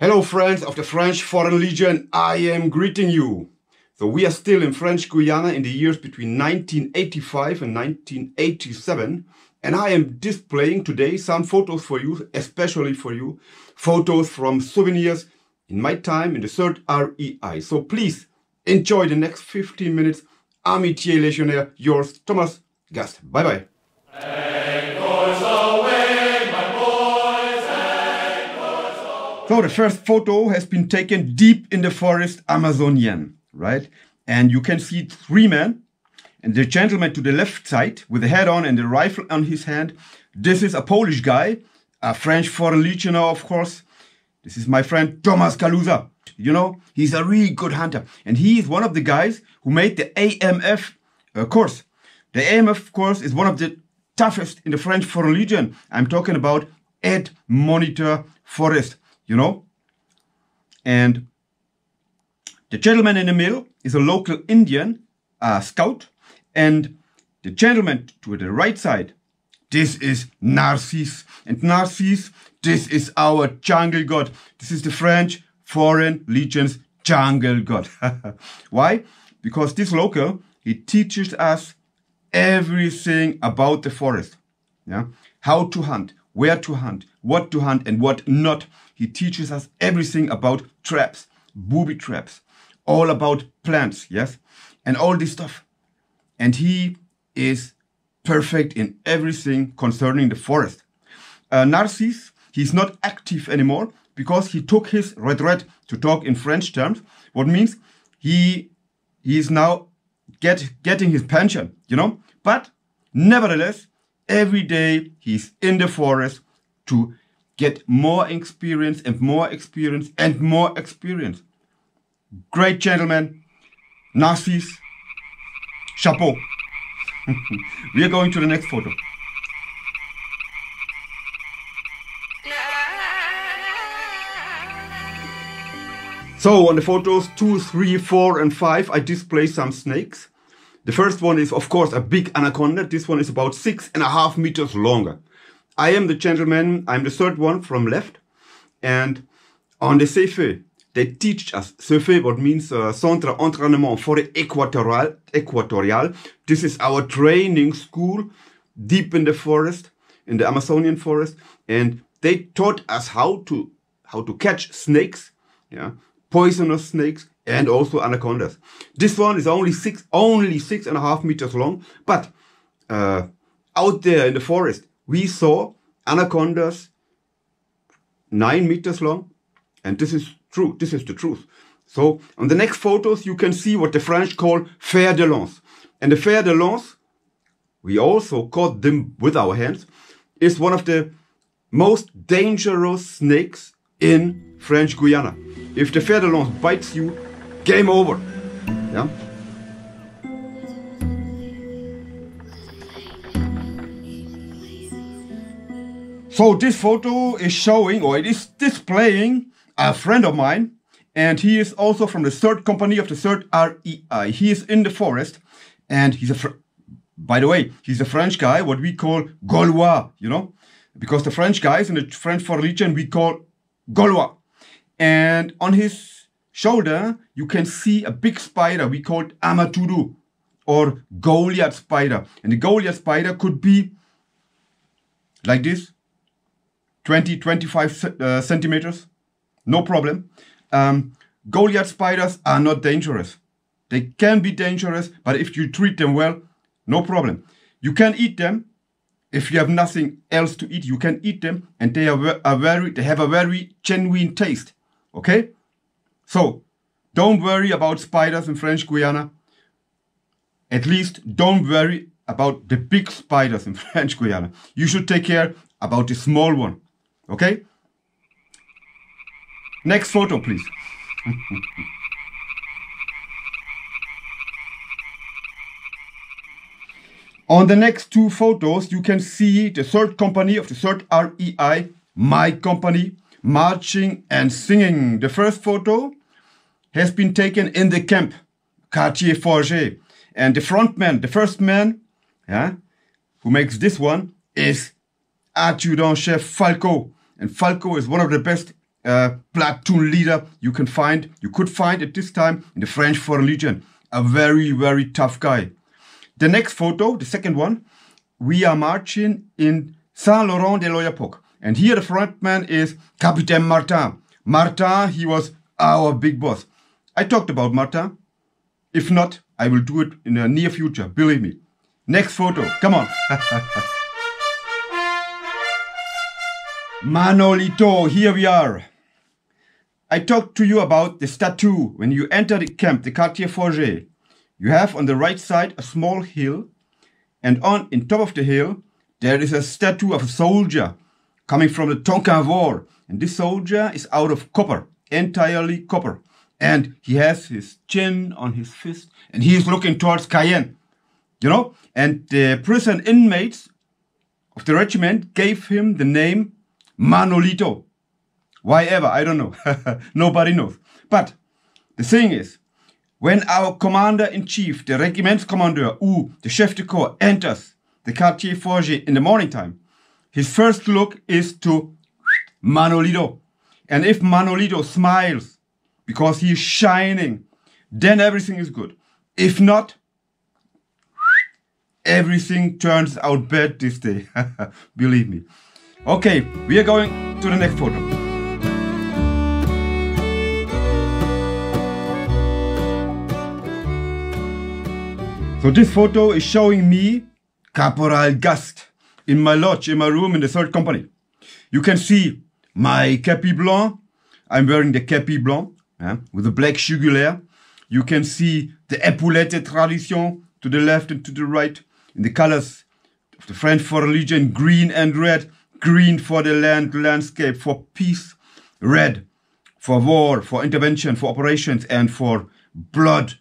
Hello friends of the French Foreign Legion, I am greeting you. So we are still in French Guiana in the years between 1985 and 1987, and I am displaying today some photos for you, especially for you, photos from Souvenirs in my time in the 3rd REI. So please enjoy the next 15 minutes. Amitié Legionnaire, yours, Thomas Gast. Bye bye. So the first photo has been taken deep in the forest Amazonian, right? And you can see 3 men, and the gentleman to the left side with the hat on and the rifle on his hand. This is a Polish guy, a French Foreign Legionnaire, of course. This is my friend Thomas Kaluza. You know, he's a really good hunter, and he is one of the guys who made the AMF course. The AMF course is one of the toughest in the French Foreign Legion. I'm talking about Aide Monitor Forest. You know, and the gentleman in the middle is a local Indian scout, and the gentleman to the right side, this is Narcisse, and Narcisse, this is our jungle god. This is the French Foreign Legion's jungle god. Why? Because this local, he teaches us everything about the forest. Yeah, how to hunt, where to hunt, what to hunt and what not. He teaches us everything about traps, booby traps, all about plants, yes, and all this stuff. And he is perfect in everything concerning the forest. Narcisse, he's not active anymore because he took his retraite, to talk in French terms, what means he is now getting his pension, you know. But nevertheless, every day he's in the forest to get more experience and more experience and more experience. Great gentleman, Narcisse, chapeau. We are going to the next photo. So on the photos 2, 3, 4 and 5, I display some snakes. The first one is of course a big anaconda. This one is about 6.5 meters longer. I am the gentleman, I'm the 3rd one from left, and on the CFE, they teach us, CFE, what means Centre Entraînement Forêt Équatoriale. This is our training school deep in the forest, in the Amazonian forest, and they taught us how to catch snakes, yeah, poisonous snakes, and also anacondas. This one is only 6.5 meters long, but out there in the forest, we saw anacondas 9 meters long, and this is true. This is the truth. So on the next photos, you can see what the French call fer de lance. And the fer de lance, we also caught them with our hands, is one of the most dangerous snakes in French Guiana. If the fer de lance bites you, game over. Yeah. So this photo is showing, or it is displaying, a friend of mine, and he is also from the 3rd company of the 3rd REI. He is in the forest, and he's by the way, he's a French guy, what we call Gaulois, you know, because the French guys in the French Foreign Legion we call Gaulois. And on his shoulder, you can see a big spider we called Amaturu, or Goliath spider. And the Goliath spider could be like this. 20-25 centimeters, no problem. Goliath spiders are not dangerous. They can be dangerous, but if you treat them well, no problem. You can eat them. If you have nothing else to eat, you can eat them, and they have a very genuine taste. Okay? So, don't worry about spiders in French Guiana. At least don't worry about the big spiders in French Guiana. You should take care about the small one. Okay? Next photo, please. On the next 2 photos, you can see the 3rd company of the 3rd REI, my company, marching and singing. The first photo has been taken in the camp, Quartier Forger. And the front man, the first man, yeah, who makes this one is Adjutant Chef Falco. And Falco is one of the best platoon leader you could find at this time in the French Foreign Legion. A very, very tough guy. The next photo, the second one, we are marching in Saint-Laurent-de-l'Oyapock. And here the frontman is Capitaine Martin. Martin, he was our big boss. I talked about Martin. If not, I will do it in the near future, believe me. Next photo, come on. Manolito, here we are. I talked to you about the statue. When you enter the camp, the Quartier Forget, you have on the right side a small hill, and on top of the hill, there is a statue of a soldier coming from the Tonkin War. And this soldier is out of copper, entirely copper. And he has his chin on his fist, and he is looking towards Cayenne. You know? And the prison inmates of the regiment gave him the name Manolito. Why ever? I don't know. Nobody knows. But the thing is, when our commander-in-chief, the regiment's commander, ou the chef de corps, enters the Quartier Forget in the morning time, his first look is to Manolito. And if Manolito smiles because he is shining, then everything is good. If not, everything turns out bad this day. Believe me. Okay, we are going to the next photo. So this photo is showing me Caporal Gast in my lodge, in my room in the 3rd company. You can see my képi blanc. I'm wearing the képi blanc with a black jugulaire. You can see the épaulette de tradition to the left and to the right in the colors of the French Foreign Legion, green and red. Green for the landscape, for peace. Red for war, for intervention, for operations, and for blood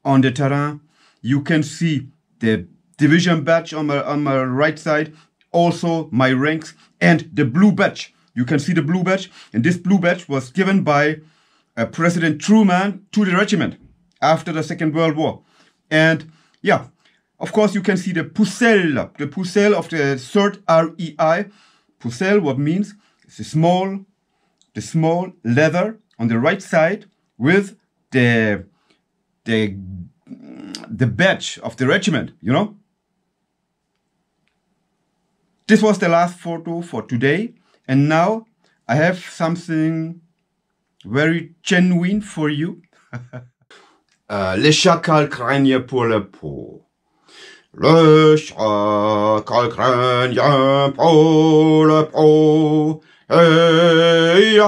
on the terrain. You can see the division badge on my right side, also my ranks, and the blue badge. You can see the blue badge, and this blue badge was given by President Truman to the regiment after the Second World War. And yeah, of course you can see the pucelle of the 3rd REI. Pucelle, what means? It's the small leather on the right side with the badge of the regiment, you know? This was the last photo for today, and now I have something very genuine for you. Les chacals craignent pour le pot. Le chacal craignent pour le pot. Hey,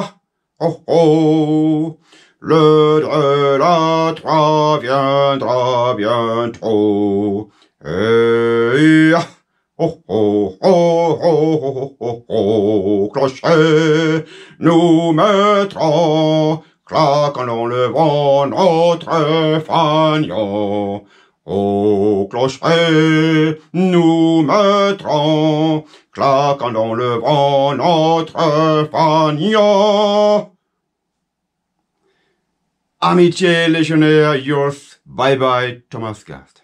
oh, oh. Le de la 3 viendra bientôt. Hey, oh, oh, oh, oh, oh, oh, clocher, nous mettrons, claquant dans le vent notre fanion. Au clocher, nous mettrons, claquant dans le vent notre fanion. Amitié légionnaire, yours. Bye bye, Thomas Gast.